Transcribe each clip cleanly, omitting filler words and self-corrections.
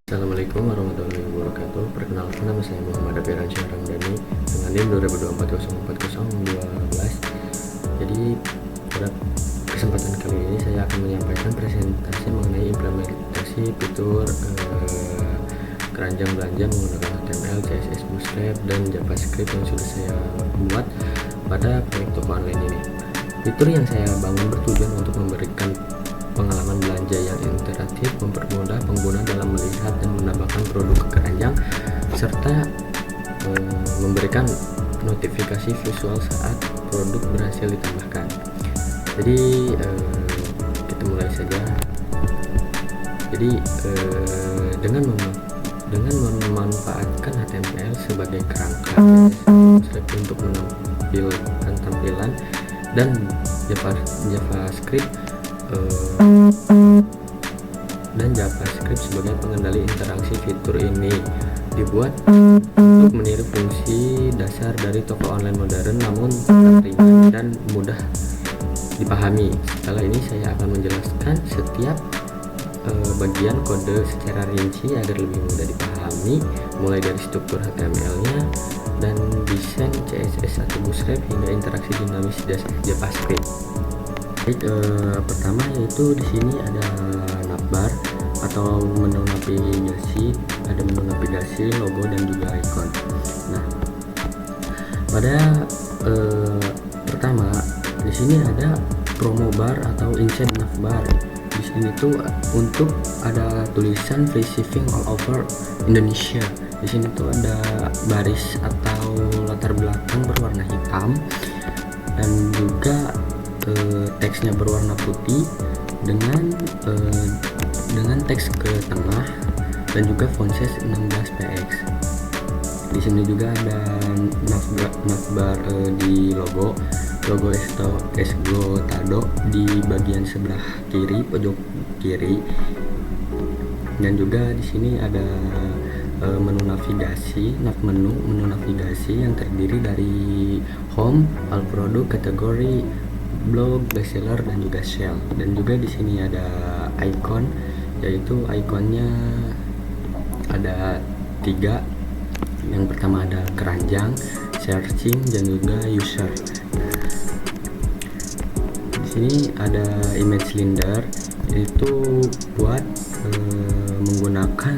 Assalamualaikum warahmatullahi wabarakatuh. Perkenalkan, nama saya Muhammad Afiransyah Ramdhani dengan NIM 2024040212. Jadi pada kesempatan kali ini saya akan menyampaikan presentasi mengenai implementasi fitur keranjang belanja menggunakan HTML, CSS, Bootstrap, dan JavaScript yang sudah saya buat pada proyek toko online ini. Fitur yang saya bangun bertujuan untuk memberikan pengalaman belanja yang interaktif, mempermudah pengguna dalam melihat dan menambahkan produk ke keranjang, serta memberikan notifikasi visual saat produk berhasil ditambahkan. Jadi kita mulai saja. Jadi dengan memanfaatkan HTML sebagai kerangka untuk menampilkan tampilan dan JavaScript sebagai pengendali interaksi. Fitur ini dibuat untuk meniru fungsi dasar dari toko online modern, namun tetap ringan dan mudah dipahami. Setelah ini saya akan menjelaskan setiap bagian kode secara rinci agar lebih mudah dipahami, mulai dari struktur HTML-nya dan desain CSS atau Bootstrap hingga interaksi dinamis JavaScript. Pertama yaitu di sini ada navbar atau menu navigasi, ada menu navigasi, logo dan juga icon. Nah, pada pertama di sini ada promo bar atau insert navbar. Di sini tuh untuk ada tulisan free shipping all over Indonesia. Di sini tuh ada baris atau latar belakang berwarna hitam dan juga teksnya berwarna putih dengan teks ke tengah dan juga font size 16px. Di sini juga ada navbar di logo Esgotado di bagian sebelah kiri, pojok kiri, dan juga di sini ada menu navigasi, menu navigasi yang terdiri dari home, all produk, kategori, blog, bestseller, dan juga sale. Dan juga di sini ada icon, yaitu ikonnya ada 3. Yang pertama ada keranjang, searching, dan juga user. Di sini ada image cylinder, itu buat menggunakan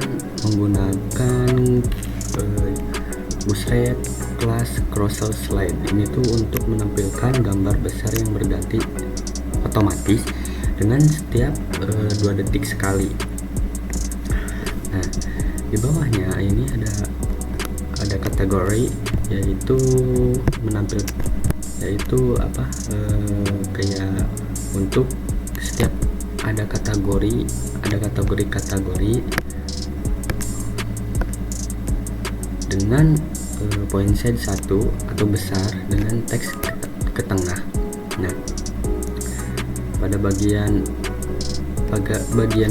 Bootstrap kelas carousel slide. Ini tuh untuk menampilkan gambar besar yang berganti otomatis dengan setiap 2 detik sekali. Nah, di bawahnya ini ada kategori, yaitu kayak untuk setiap ada kategori dengan point size 1 atau besar dengan teks ke tengah. Nah, pada bagian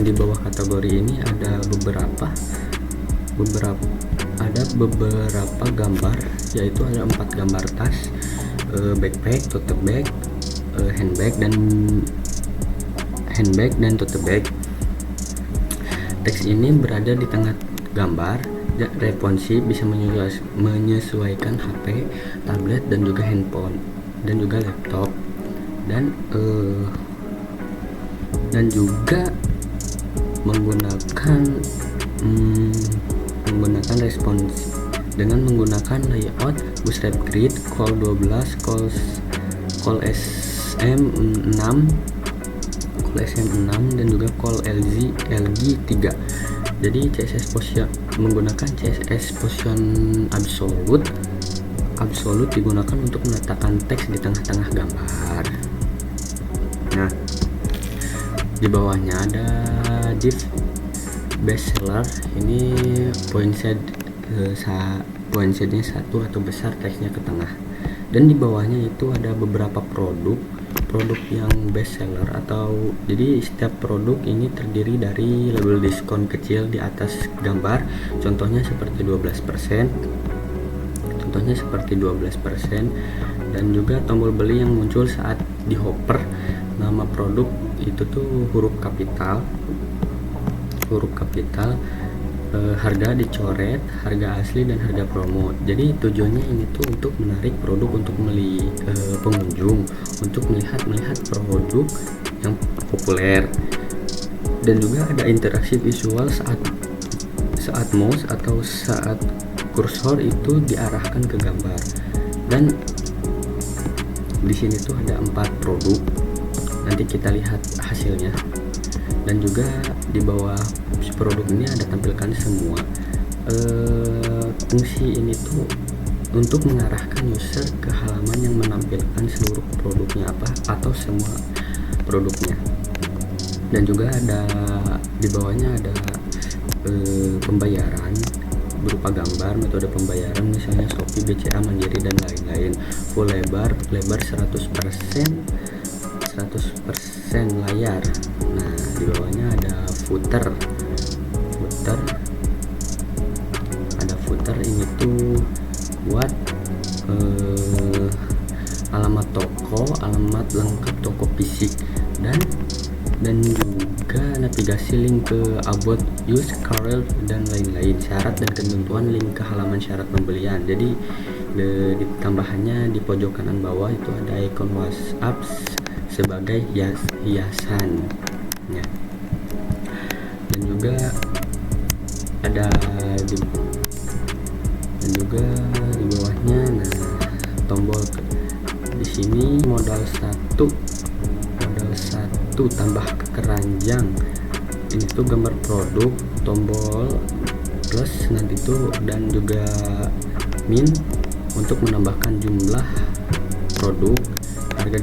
di bawah kategori ini ada beberapa gambar, yaitu ada 4 gambar tas, backpack, tote bag, handbag dan tote bag. Teks ini berada di tengah gambar, responsif, bisa menyesuaikan HP, tablet, dan juga handphone, dan juga laptop, dan juga menggunakan respons dengan menggunakan layout Bootstrap Grid, Col 12, Col SM6, dan juga Col LG 3. Jadi menggunakan CSS Position Absolute digunakan untuk meletakkan teks di tengah-tengah gambar. Nah, di bawahnya ada div bestseller. Ini point size-nya 1 atau besar, teksnya ke tengah. Dan di bawahnya itu ada beberapa produk yang bestseller, atau jadi setiap produk ini terdiri dari label diskon kecil di atas gambar, contohnya seperti 12%, dan juga tombol beli yang muncul saat di hopper. Nama produk itu tuh huruf kapital harga dicoret, harga asli dan harga promo. Jadi tujuannya ini tuh untuk menarik produk untuk pengunjung untuk melihat produk yang populer, dan juga ada interaksi visual saat mouse atau saat kursor itu diarahkan ke gambar. Dan di sini tuh ada 4 produk, nanti kita lihat hasilnya. Dan juga di bawah produk ini ada tampilkan semua. Fungsi ini tuh untuk mengarahkan user ke halaman yang menampilkan seluruh produknya atau semua produknya. Dan juga ada di bawahnya ada pembayaran berupa gambar, metode pembayaran misalnya Shopee, BCA, Mandiri dan lain-lain. Full lebar 100% layar. Nah, di bawahnya ada footer. Ini tuh buat alamat toko, alamat lengkap toko fisik, dan juga navigasi link ke about use current dan lain-lain, syarat dan ketentuan link ke halaman syarat pembelian. Jadi tambahannya di pojok kanan bawah itu ada ikon WhatsApp sebagai hiasan ya. Dan juga ada di bawahnya tombol di sini modal satu tambah keranjang. Ini tuh gambar produk, tombol plus nanti tuh, dan juga min untuk menambahkan jumlah produk, harga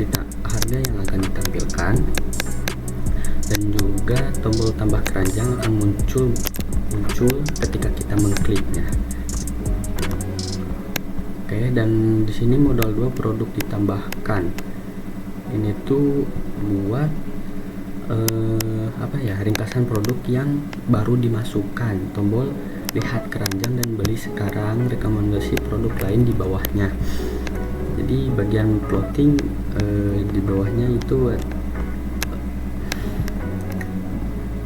yang akan ditampilkan, dan juga tombol tambah keranjang akan muncul ketika kita mengkliknya. Oke, dan di sini modal 2 produk ditambahkan. Ini tuh buat ringkasan produk yang baru dimasukkan, tombol lihat keranjang dan beli sekarang, rekomendasi produk lain di bawahnya. Jadi bagian plotting di bawahnya itu.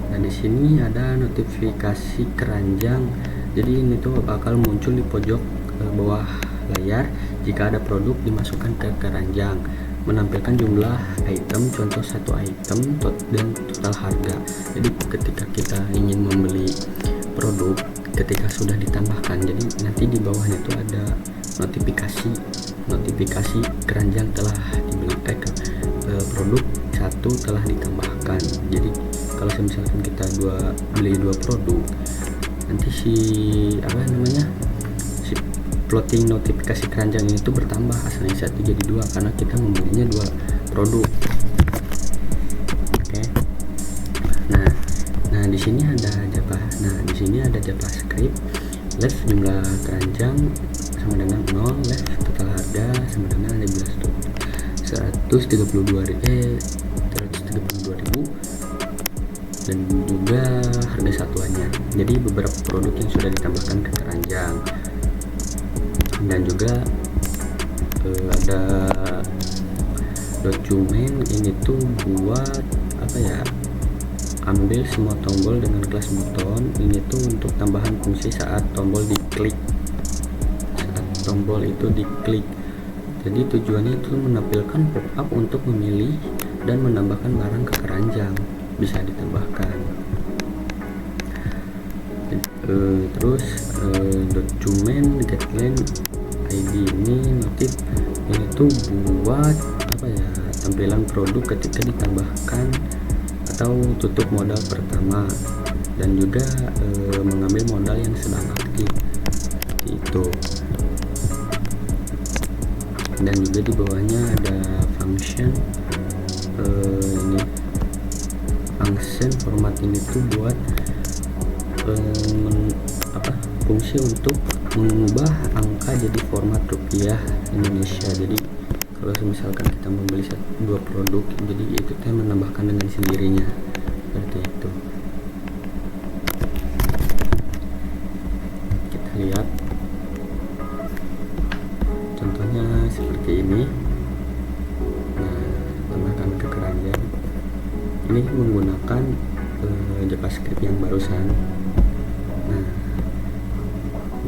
Nah, di sini ada notifikasi keranjang. Jadi ini tuh bakal muncul di pojok bawah layar jika ada produk dimasukkan ke keranjang, menampilkan jumlah item, contoh 1 item dan total harga. Jadi ketika kita ingin membeli produk, ketika sudah ditambahkan, jadi nanti di bawahnya itu ada notifikasi keranjang telah dibeli, produk 1 telah ditambahkan. Jadi kalau misalkan kita beli 2 produk, nanti si plotting notifikasi keranjang ini tuh bertambah, asalnya 1 jadi 2 karena kita membelinya 2 produk. Oke. Nah di sini ada JavaScript. Left jumlah keranjang sama dengan 0, left total harga sama dengan 132.000 dan juga harga satuannya. Jadi beberapa produk yang sudah ditambahkan ke keranjang. Dan juga ada dokumen ini tuh buat ambil semua tombol dengan kelas buton. Ini tuh untuk tambahan fungsi saat tombol itu diklik. Jadi tujuannya itu menampilkan pop-up untuk memilih dan menambahkan barang ke keranjang, bisa ditambahkan. Terus dokumen guideline ID ini tuh buat tampilan produk ketika ditambahkan atau tutup modal pertama, dan juga mengambil modal yang sedang aktif itu. Dan juga di bawahnya ada function format. ini tuh buat fungsi untuk mengubah angka jadi format rupiah Indonesia. Jadi kalau misalkan kita membeli 2 produk, jadi itu kita menambahkan dengan sendirinya seperti itu. Kita lihat contohnya seperti ini. Nah, tambahkan ke keranjang ini menggunakan JavaScript yang barusan. Nah,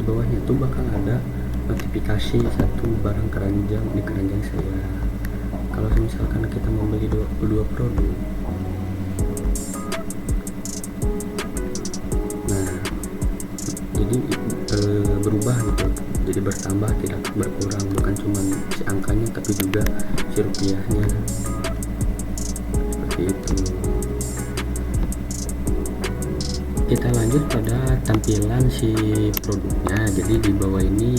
bawahnya itu bakal ada notifikasi satu barang keranjang di keranjang saya. Kalau misalkan kita membeli dua produk, nah jadi berubah gitu, jadi bertambah tidak berkurang, bukan cuma si angkanya tapi juga si rupiahnya, seperti itu. Kita lanjut pada tampilan si produknya. Jadi di bawah ini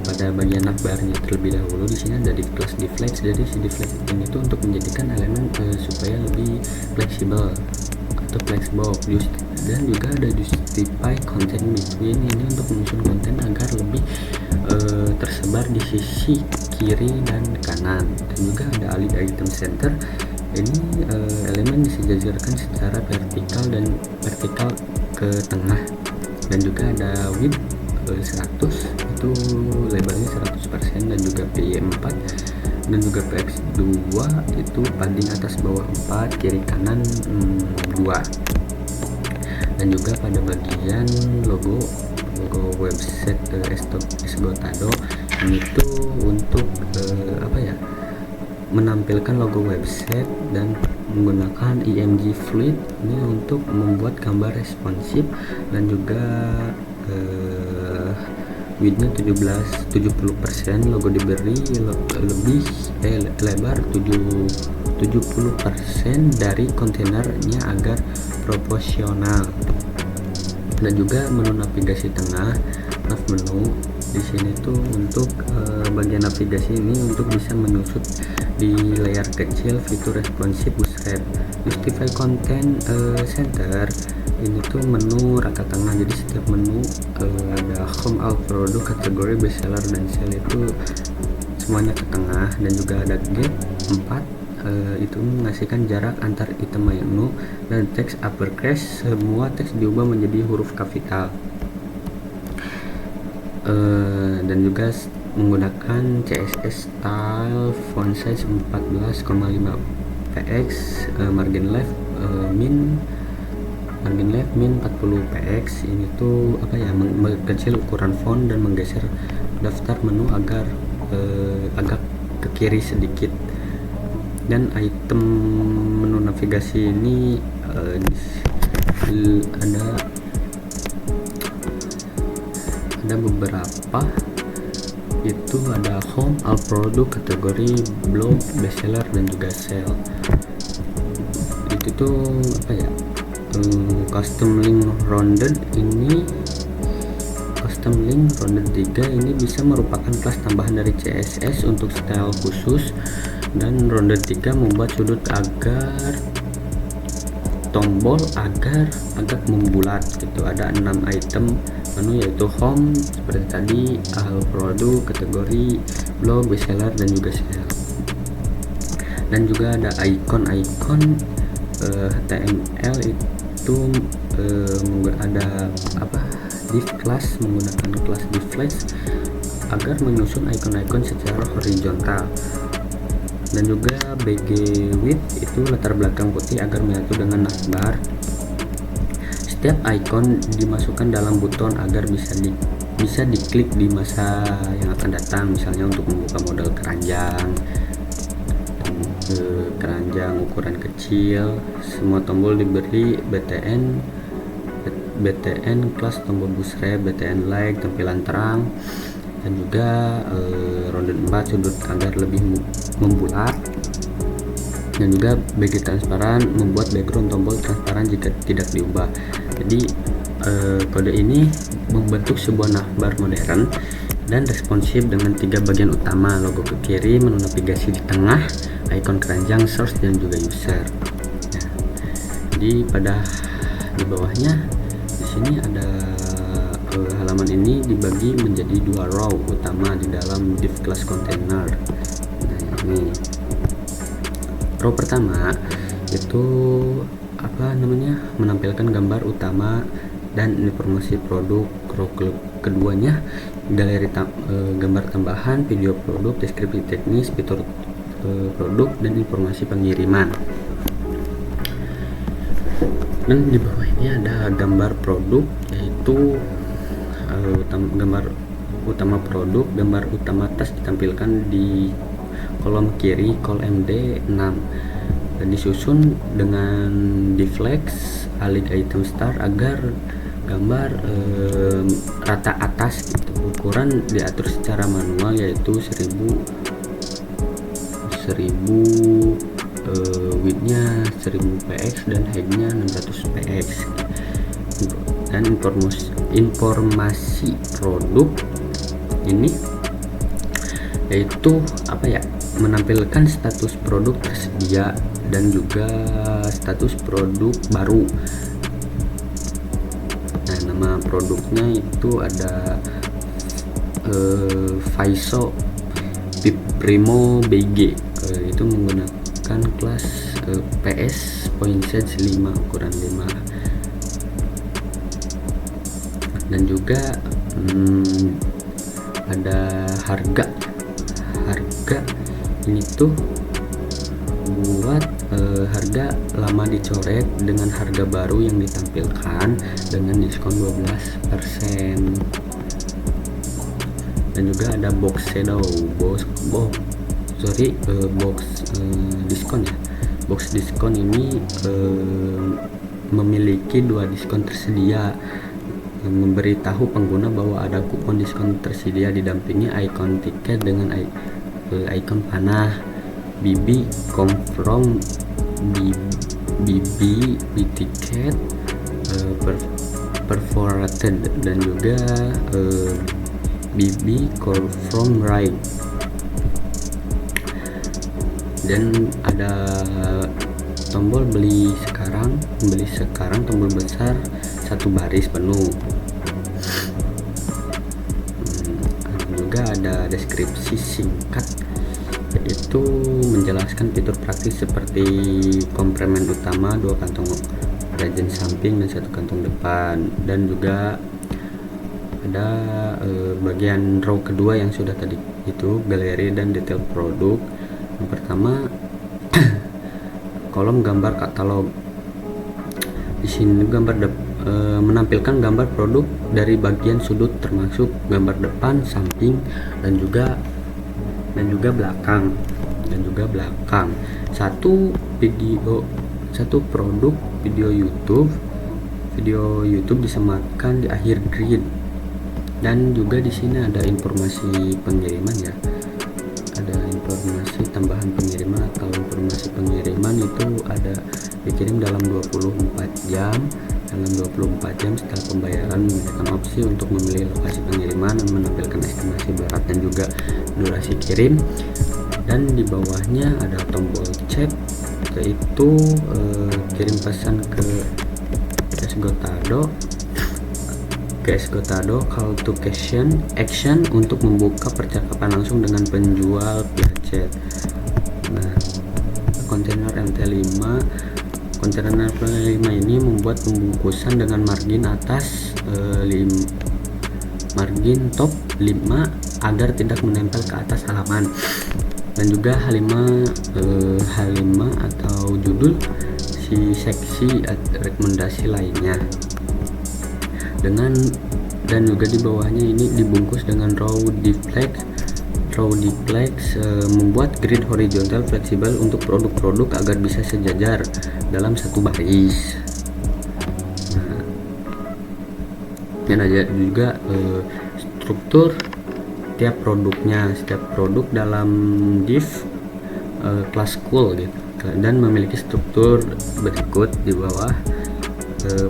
pada bagian navbarnya terlebih dahulu, di sini ada div class deflex. Jadi si deflex ini tuh untuk menjadikan elemen supaya lebih fleksibel atau flexbox, dan juga ada justify content between, ini untuk menyusun konten agar lebih tersebar di sisi kiri dan kanan. Dan juga ada alih item center, ini elemen disejajarkan secara vertikal dan vertikal ke tengah. Dan juga ada width 100, itu lebarnya 100%, dan juga PI 4, dan juga PX2 itu padding atas bawah 4, kiri kanan 2. Dan juga pada bagian logo website Esgotado, ini tuh untuk menampilkan logo website dan menggunakan IMG Fluid ini untuk membuat gambar responsif, dan juga widthnya 70%, logo diberi lebih lebar 70% dari kontainernya agar proporsional. Dan juga menu navigasi tengah, nav menu di sini tuh untuk bagian navigasi ini untuk bisa menyusut di layar kecil, fitur responsif busret. Justify content center, ini tuh menu rangka tengah. Jadi setiap menu ada home, all produk, kategori, bestseller, dan sale itu semuanya ke tengah. Dan juga ada gap 4, itu mengasihkan jarak antar item menu. Dan teks uppercase, semua teks diubah menjadi huruf kapital. Dan juga menggunakan CSS style font size 14,5 px, margin left min 40 px. Ini tuh mengecil ukuran font dan menggeser daftar menu agar agak ke kiri sedikit. Dan item menu navigasi ini ada beberapa, itu ada home, all produk, kategori, blog, bestseller, dan juga sale. Itu tuh custom link rounded, ini custom link rounded 3 ini bisa merupakan kelas tambahan dari CSS untuk style khusus. Dan rounded 3 membuat sudut agar tombol agak membulat gitu. Ada 6 item menu, yaitu home seperti tadi, all produk, kategori, blog, bestseller, dan juga sale. Dan juga ada icon HTML, itu ada div class, menggunakan kelas deflex agar menyusun icon-icon secara horizontal. Dan juga BG width, itu latar belakang putih agar menyatu dengan navbar. Setiap icon dimasukkan dalam buton agar bisa diklik di masa yang akan datang, misalnya untuk membuka model keranjang ukuran kecil. Semua tombol diberi BTN kelas, tombol busret, BTN like, tampilan terang. Dan juga rounded 4 sudut agar lebih membulat. Dan juga BG transparan, membuat background tombol transparan jika tidak diubah. Jadi kode ini membentuk sebuah navbar modern dan responsif dengan 3 bagian utama: logo ke kiri, menu navigasi di tengah, icon keranjang, source, dan juga user. Nah, jadi di bawahnya di sini ada halaman ini dibagi menjadi 2 row utama di dalam div class container. Nah, ini row pertama itu menampilkan gambar utama dan informasi produk. Row keduanya galeri gambar tambahan, video produk, deskripsi teknis, fitur produk, dan informasi pengiriman. Dan di bawah ini ada gambar produk, yaitu gambar utama produk, gambar utama tas ditampilkan di kolom kiri col MD 6 dan disusun dengan deflex alik item start agar gambar rata atas gitu. Ukuran diatur secara manual yaitu 1000 widthnya 1000 px dan heightnya 600 px. Dan informasi produk ini yaitu menampilkan status produk tersedia dan juga status produk baru. Nah, nama produknya itu ada Vaiso Primo BG, itu menggunakan kelas PS point size 5 ukuran 5. Dan juga ada harga ini tuh buat harga lama dicoret dengan harga baru yang ditampilkan dengan diskon 12%. Dan juga ada box shadow, box diskon ya. Box diskon ini memiliki 2 diskon tersedia, memberitahu pengguna bahwa ada kupon diskon tersedia didampingi ikon tiket dengan ikon panah BB confirm BB tiket perforated dan juga BB confirm right. Dan ada tombol beli sekarang tombol besar 1 baris penuh. Juga ada deskripsi singkat yaitu menjelaskan fitur praktis seperti kompartemen utama, 2 kantong rejen samping dan 1 kantong depan. Dan juga ada bagian row kedua yang sudah tadi itu galeri dan detail produk. Yang pertama kolom gambar katalog. Di sini menampilkan gambar produk dari bagian sudut termasuk gambar depan, samping dan juga belakang. Satu produk video YouTube disematkan di akhir grid. Dan juga di sini ada informasi pengiriman ya. Ada informasi tambahan pengiriman atau informasi pengiriman itu ada dikirim dalam 24 jam. Dalam 24 jam setelah pembayaran memberikan opsi untuk memilih lokasi pengiriman dan menampilkan estimasi berat dan juga durasi kirim. Dan di bawahnya ada tombol chat yaitu kirim pesan ke Esgotado call to action untuk membuka percakapan langsung dengan penjual via chat. Nah, kontainer Kontainer MT5 ini membuat pembungkusan dengan margin atas margin top 5 agar tidak menempel ke atas halaman. Dan juga H5 atau judul si seksi rekomendasi lainnya. Dan juga di bawahnya ini dibungkus dengan row deflex membuat grid horizontal fleksibel untuk produk-produk agar bisa sejajar dalam 1 baris. Nah, dan ada juga struktur setiap produk dalam div kelas cool gitu, dan memiliki struktur berikut di bawah.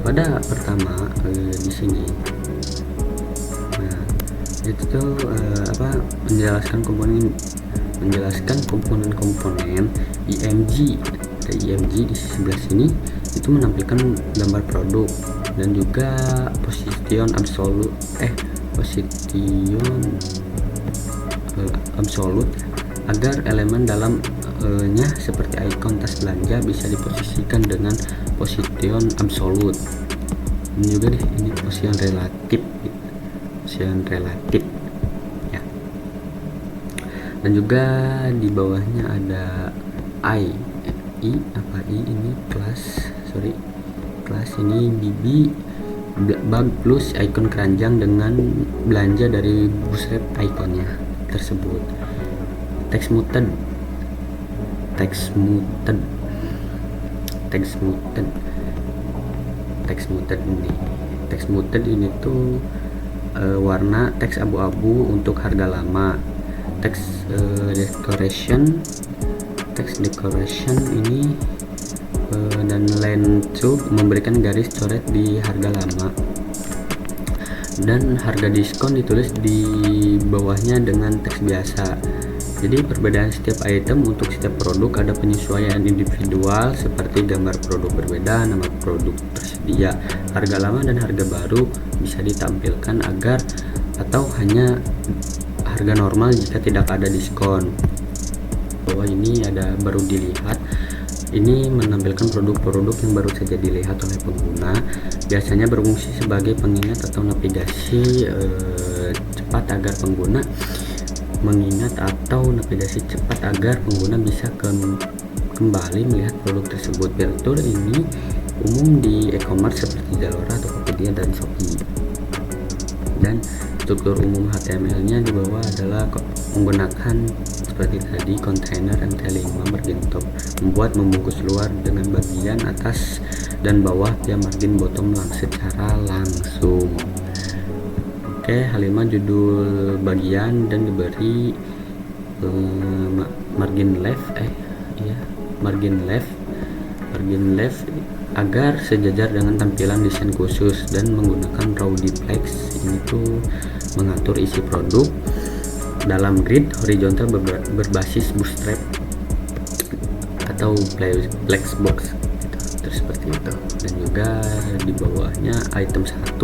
Pada pertama di sini, itu tuh menjelaskan komponen IMG. Ada IMG di sebelah sini itu menampilkan gambar produk dan juga position absolute agar elemen dalamnya seperti ikon tas belanja bisa diposisikan dengan position absolute. Ini juga ini position relatif ya. Dan juga di bawahnya ada ini kelas ini BB bug plus icon keranjang dengan belanja dari bootstrap iconnya tersebut. Text muted ini tuh warna teks abu-abu untuk harga lama. Text decoration ini dan line to memberikan garis coret di harga lama, dan harga diskon ditulis di bawahnya dengan teks biasa. Jadi perbedaan setiap item untuk setiap produk, ada penyesuaian individual seperti gambar produk berbeda, nama produk tersedia, harga lama dan harga baru bisa ditampilkan agar atau hanya harga normal jika tidak ada diskon. Bahwa ini ada baru dilihat, ini menampilkan produk-produk yang baru saja dilihat oleh pengguna, biasanya berfungsi sebagai pengingat atau navigasi cepat agar pengguna mengingat atau navigasi cepat agar pengguna bisa kembali melihat produk tersebut. Fitur ini umum di e-commerce seperti Zalora, Tokopedia, dan Shopee. Dan struktur umum HTML-nya di bawah adalah menggunakan seperti tadi container MT5 margin top, membungkus luar dengan bagian atas dan bawah via margin bottom secara langsung. Oke, H5 judul bagian dan diberi margin left agar sejajar dengan tampilan desain khusus, dan menggunakan raw duplex ini tuh mengatur isi produk dalam grid horizontal berbasis bootstrap atau flexbox gitu, terus seperti itu. Dan juga di bawahnya item 1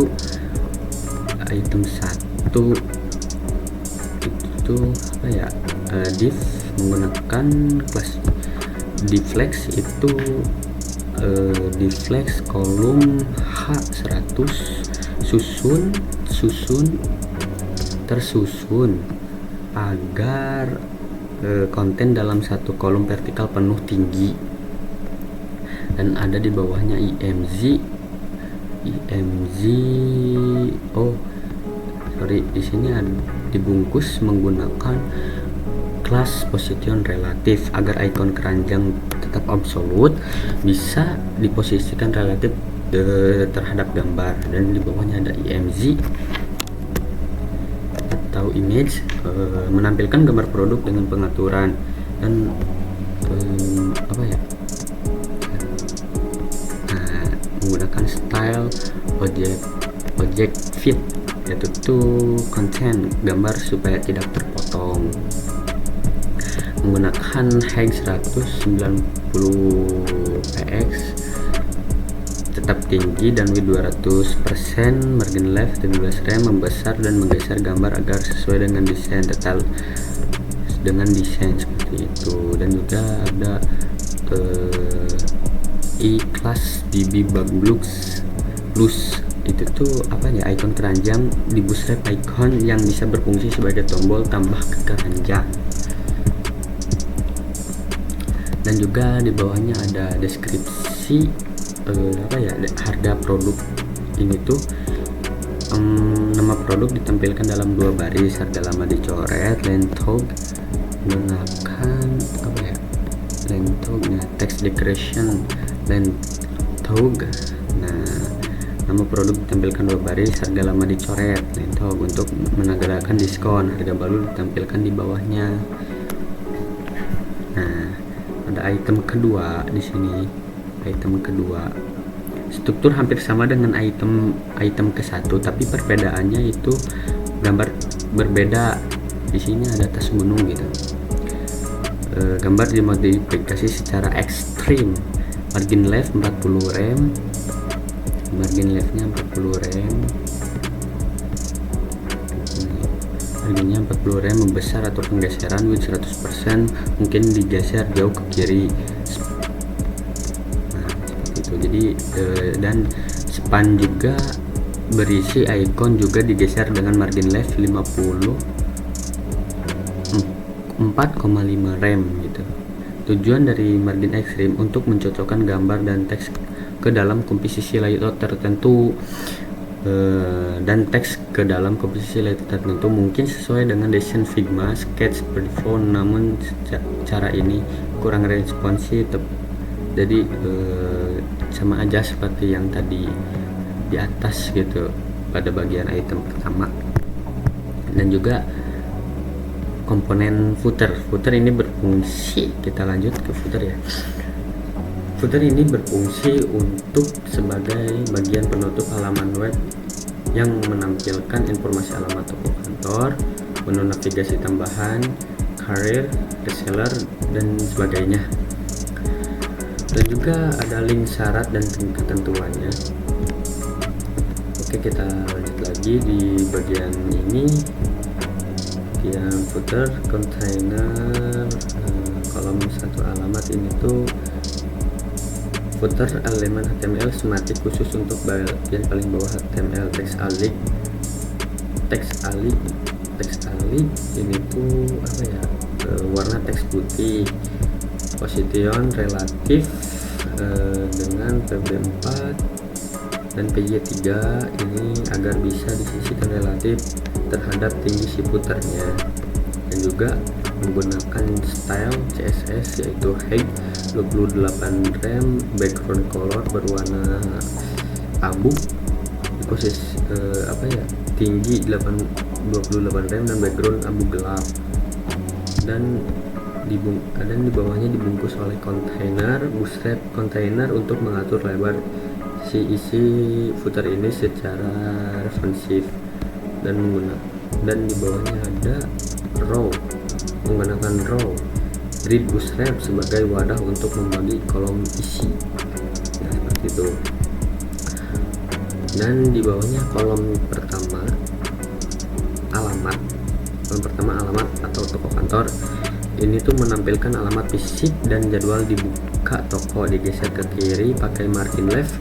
itu apa ya, div menggunakan kelas deflex itu deflex kolom H100 tersusun agar konten dalam satu kolom vertikal penuh tinggi, dan ada di bawahnya img di sini ada dibungkus menggunakan kelas position relatif agar ikon keranjang tetap absolut, bisa diposisikan relatif terhadap gambar. Dan di bawahnya ada img atau image, menampilkan gambar produk dengan pengaturan dan menggunakan style object fit, yaitu content gambar supaya tidak terpotong, menggunakan height 190 px tetap tinggi dan width 200%, margin left 17 rem, membesar dan menggeser gambar agar sesuai dengan desain seperti itu. Dan juga ada i-class bb bug plus itu tuh icon keranjang di bootstrap icon yang bisa berfungsi sebagai tombol tambah ke keranjang. Dan juga di bawahnya ada deskripsi harga produk ini tuh. Nama produk ditampilkan dalam 2 baris, harga lama dicoret, lentog menggunakan text decoration lentog. Nama produk ditampilkan 2 baris, harga lama dicoret, lentog untuk menandakan diskon, harga baru ditampilkan di bawahnya. Ada item kedua di sini. Item kedua struktur hampir sama dengan item ke-1, tapi perbedaannya itu gambar berbeda. Di sini ada tas gunung gitu. Gambar dimodifikasi secara ekstrim. Margin left 40 rem, margin leftnya 40 rem, harganya 40 rem, membesar atau penggeseran width 100%, mungkin digeser jauh ke kiri. Seperti itu. Jadi dan span juga berisi icon juga digeser dengan margin left 4,5 rem gitu. Tujuan dari margin ekstrim untuk mencocokkan gambar dan teks ke dalam komposisi layout tertentu. dan teks ke dalam komposisi letter tertentu mungkin sesuai dengan desain Figma Sketch Perform, namun cara ini kurang responsif. Jadi sama aja seperti yang tadi di atas gitu pada bagian item pertama. Dan juga komponen footer ini berfungsi, kita lanjut ke footer ya. Footer ini berfungsi untuk sebagai bagian penutup halaman web yang menampilkan informasi alamat toko kantor, menu navigasi tambahan, career, reseller, dan sebagainya. Dan juga ada link syarat dan ketentuannya. Oke, kita lanjut lagi di bagian ini. Bagian footer, container, kolom satu alamat ini tuh footer elemen HTML schematik khusus untuk bagian paling bawah HTML. Teks alik ini tuh apa ya, warna teks putih, position relatif dengan PB4 dan PJ3 ini agar bisa disisihkan relatif terhadap tinggi si footernya. Dan juga menggunakan style CSS yaitu height 28 rem, background color berwarna abu, posisi tinggi 28 rem dan background abu gelap, dan di bawahnya dibungkus oleh kontainer bootstrap container untuk mengatur lebar si isi footer ini secara responsif. Dan di bawahnya ada row, menggunakan row grid bootstrap sebagai wadah untuk membagi kolom isi. Nah, seperti itu. Dan di bawahnya kolom pertama alamat atau toko kantor ini tuh menampilkan alamat fisik dan jadwal dibuka toko. Digeser ke kiri pakai margin left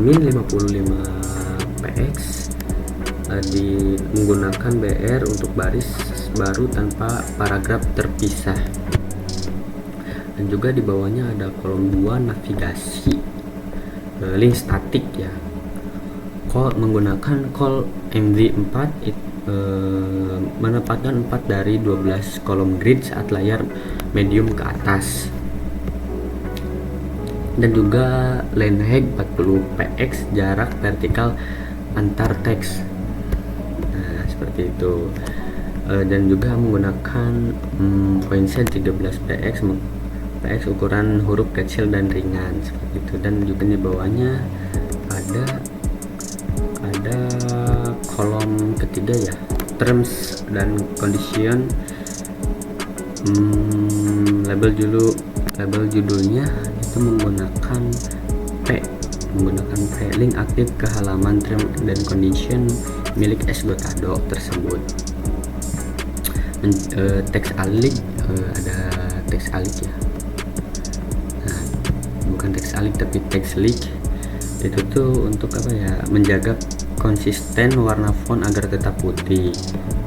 min 55 px, menggunakan BR untuk baris baru tanpa paragraf terpisah. Dan juga di bawahnya ada kolom 2 navigasi, link statik ya, menggunakan call MV4 menempatkan 4 dari 12 kolom grid saat layar medium ke atas. Dan juga line height 40 px, jarak vertikal antar teks. Nah, seperti itu. Dan juga menggunakan point size 13 px ukuran huruf kecil dan ringan seperti itu. Dan juga di bawahnya ada kolom ketiga ya, terms dan condition. Label judulnya itu menggunakan P link aktif ke halaman term dan condition milik Esgotado tersebut. Teks alik, ada teks alik ya, nah, bukan teks alik tapi teks leak. Itu tuh untuk apa ya, menjaga konsisten warna font agar tetap putih.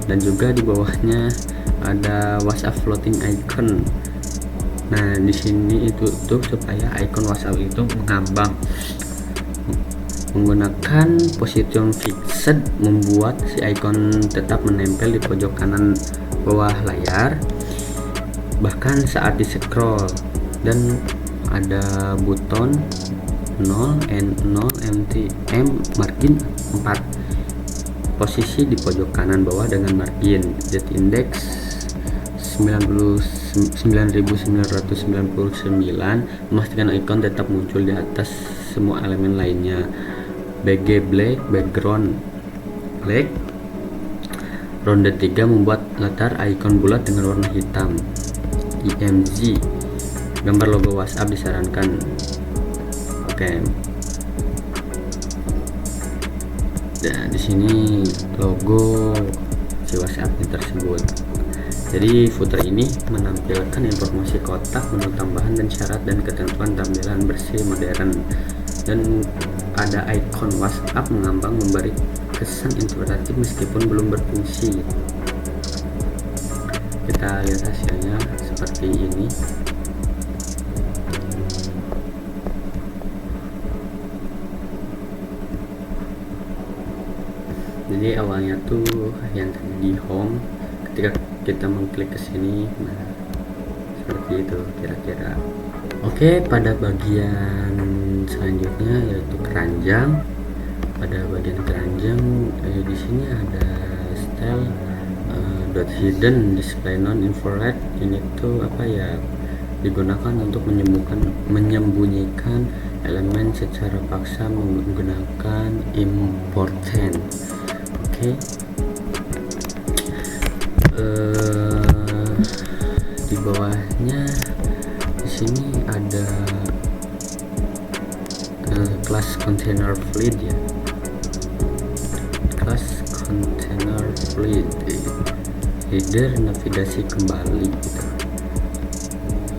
Dan juga di bawahnya ada WhatsApp floating icon. Nah, di sini itu tuh supaya icon WhatsApp itu mengambang. Menggunakan position fixed membuat si icon tetap menempel di pojok kanan bawah layar bahkan saat di scroll. Dan ada buton 0 MTM margin 4, posisi di pojok kanan bawah dengan margin z index 9999, memastikan icon tetap muncul di atas semua elemen lainnya. BG black, background black. Ronde 3 membuat latar icon bulat dengan warna hitam. IMG, gambar logo WhatsApp disarankan. Oke. Nah, di sini logo si WhatsApp tersebut. Jadi footer ini menampilkan informasi kotak, menu tambahan dan syarat dan ketentuan tampilan bersih modern. Dan ada icon WhatsApp mengambang memberi kesan interaktif meskipun belum berfungsi. Kita lihat hasilnya seperti ini. Jadi awalnya tuh yang di home, ketika kita mengklik ke sini, nah seperti itu kira-kira. Oke, pada bagian selanjutnya yaitu keranjang. Pada bagian keranjang di sini ada style dot hidden display non infrared. Ini tuh apa ya, digunakan untuk menyembunyikan elemen secara paksa menggunakan important. Oke. Di bawahnya di sini ada kelas container fleet ya, kelas container fleet, header navigasi kembali gitu.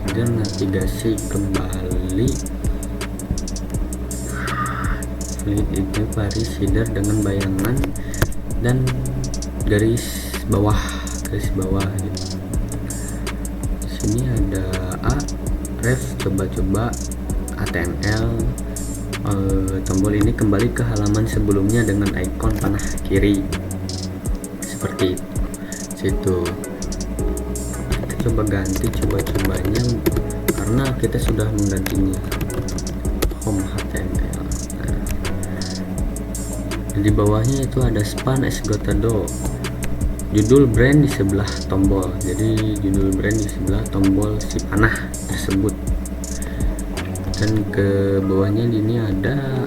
Header navigasi kembali, fleet itu baris header dengan bayangan dan garis bawah gitu. Di sini ada ref coba-coba HTML. Tombol ini kembali ke halaman sebelumnya dengan ikon panah kiri seperti itu. Situ kita coba ganti coba-cobanya karena kita sudah menggantinya home HTML. Di bawahnya itu ada span esgotado, judul brand di sebelah tombol. Jadi judul brand di sebelah tombol si panah tersebut. Dan ke bawahnya ini ada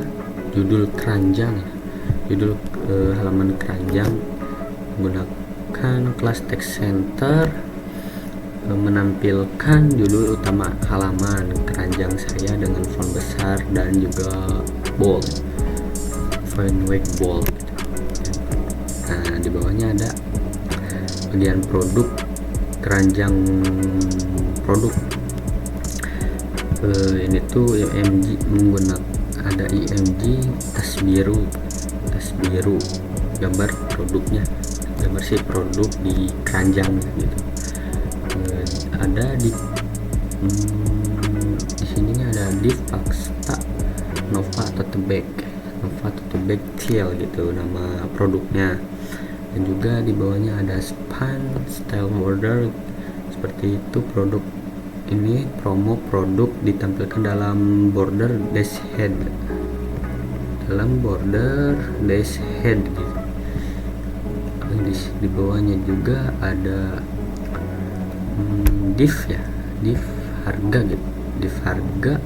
judul keranjang, judul halaman keranjang menggunakan kelas text center, menampilkan judul utama halaman keranjang saya dengan font besar dan juga bold, font weight bold. Nah, di bawahnya ada bagian produk, keranjang produk. Ini tuh IMG, menggunakan ada IMG tas biru gambar produknya, gambar si produk di keranjang gitu. Ada di sininya ada div pasta Nova tote bag tail gitu nama produknya. Dan juga di bawahnya ada span style border, seperti itu. Produk ini promo produk ditampilkan dalam border dash head gitu. Di bawahnya juga ada div harga gitu, div harga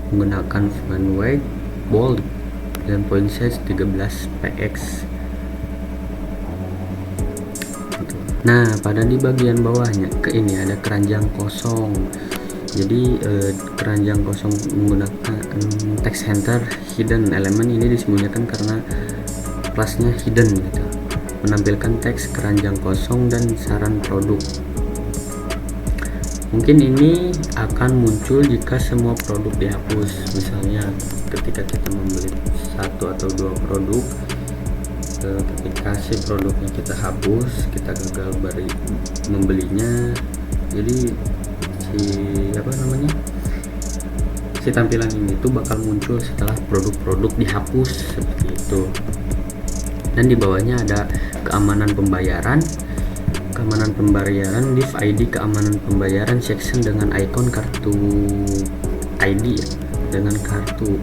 menggunakan font weight bold dan point size 13 px. Nah, pada di bagian bawahnya ke ini ada keranjang kosong. Jadi keranjang kosong menggunakan text center hidden. Elemen ini disembunyikan karena kelasnya hidden gitu. Menampilkan teks keranjang kosong dan saran produk. Mungkin ini akan muncul jika semua produk dihapus. Misalnya ketika kita membeli satu atau dua produk, ketika si produknya kita hapus, kita gagal membelinya, jadi si tampilan ini tuh bakal muncul setelah produk-produk dihapus seperti itu. Dan di bawahnya ada keamanan pembayaran div ID keamanan pembayaran section dengan ikon kartu ID ya, dengan kartu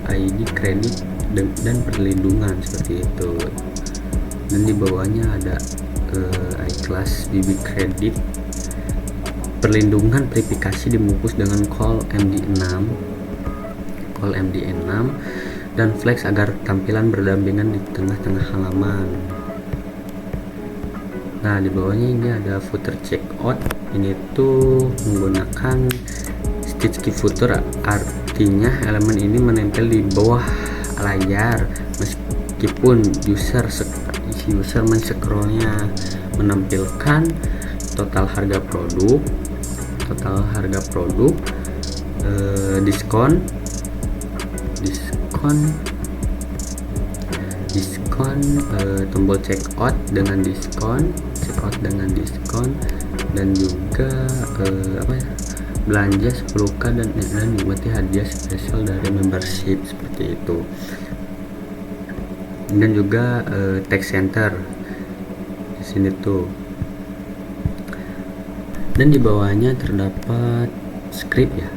ID kredit dan perlindungan seperti itu. Dan di bawahnya ada iClass BB Credit, perlindungan verifikasi dibungkus dengan call MD6 dan flex agar tampilan berdampingan di tengah-tengah halaman. Nah, di bawahnya ini ada footer checkout. Ini tuh menggunakan stitch key footer, artinya elemen ini menempel di bawah layar meskipun user men-scrollnya, menampilkan total harga produk, diskon, tombol checkout dengan diskon, dan juga belanja 10k dan nikmati hadiah spesial dari membership seperti itu. dan juga text center di sini tuh. Dan di bawahnya terdapat script ya,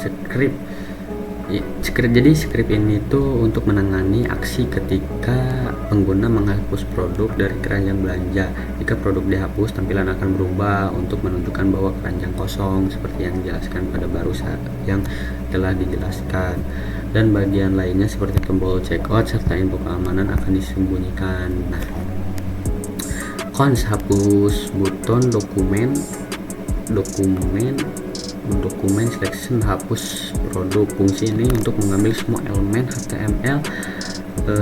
script. Jadi script ini tuh untuk menangani aksi ketika pengguna menghapus produk dari keranjang belanja. Jika produk dihapus, tampilan akan berubah untuk menunjukkan bahwa keranjang kosong seperti yang dijelaskan pada barusan yang telah dijelaskan. Dan bagian lainnya seperti tombol checkout serta info keamanan akan disembunyikan. Nah, cons hapus button dokumen selection hapus produk. Fungsi ini untuk mengambil semua elemen HTML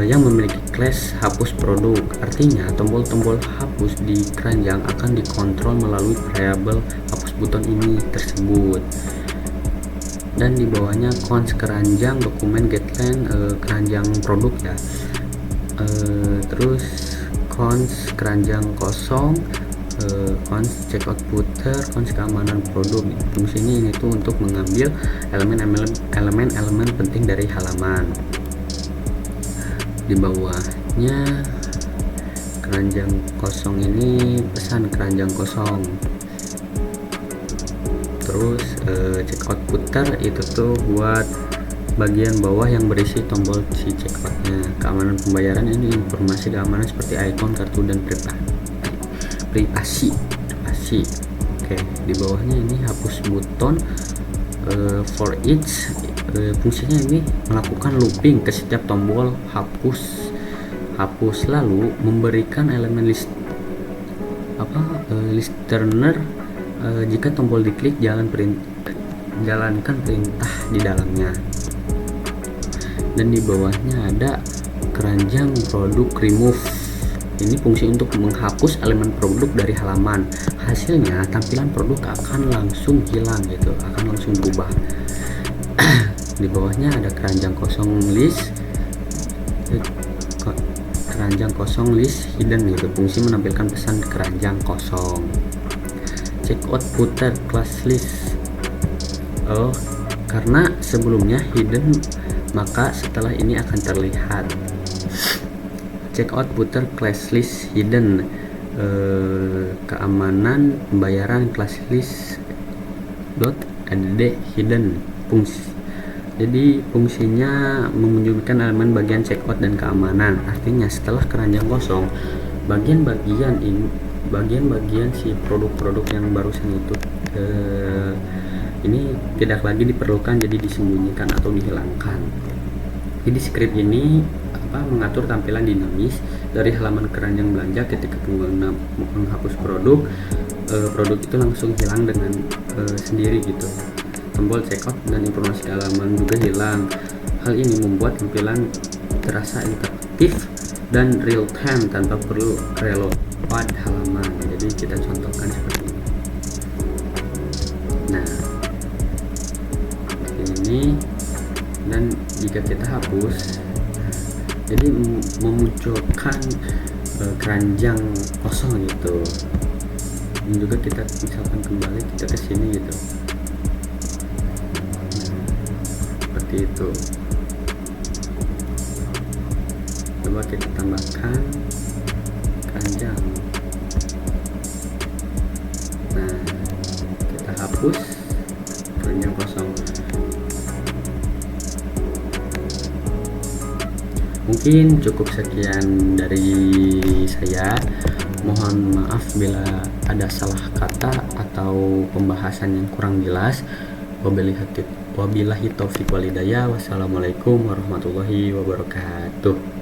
yang memiliki class hapus produk. Artinya tombol-tombol hapus di keranjang akan dikontrol melalui variabel hapus button ini tersebut. Dan di bawahnya cons keranjang dokumen getline keranjang produk ya. Terus cons keranjang kosong, cons checkout footer, cons keamanan produk. Fungsinya ini tuh untuk mengambil elemen-elemen penting dari halaman. Di bawahnya keranjang kosong ini pesan keranjang kosong. Terus checkout footer itu tuh buat bagian bawah yang berisi tombol si checkoutnya. Keamanan pembayaran ini informasi keamanan seperti ikon, kartu, dan privasi. Oke, di bawahnya ini hapus button for each. Fungsinya ini melakukan looping ke setiap tombol hapus lalu memberikan elemen listener jika tombol diklik jalankan perintah di dalamnya. Dan di bawahnya ada keranjang produk remove. Ini fungsi untuk menghapus elemen produk dari halaman. Hasilnya tampilan produk akan langsung hilang gitu, akan langsung berubah. Di bawahnya ada keranjang kosong list hidden gitu. Fungsi menampilkan pesan keranjang kosong. Checkout footer class list. Karena sebelumnya hidden, maka setelah ini akan terlihat. Checkout footer class list hidden. Keamanan pembayaran class list .add hidden. Jadi fungsinya menunjukkan elemen bagian checkout dan keamanan. Artinya setelah keranjang kosong, bagian-bagian si produk-produk yang barusan itu ini tidak lagi diperlukan, jadi disembunyikan atau dihilangkan. Jadi script ini mengatur tampilan dinamis dari halaman keranjang belanja. Ketika pengguna menghapus produk itu langsung hilang dengan sendiri gitu. Tombol checkout dan informasi halaman juga hilang. Hal ini membuat tampilan terasa interaktif dan real time tanpa perlu reload pada halaman. Jadi kita contohkan seperti ini. Nah, ini, dan jika kita hapus, jadi memunculkan keranjang kosong gitu. Dan juga kita misalkan kembali kita ke sini gitu. Seperti itu. Coba kita tambahkan keranjang. Nah, kita hapus keranjang kosong. Mungkin cukup sekian dari saya. Mohon maaf bila ada salah kata atau pembahasan yang kurang jelas. Wabillahi taufiq walhidayah. Wassalamualaikum warahmatullahi wabarakatuh.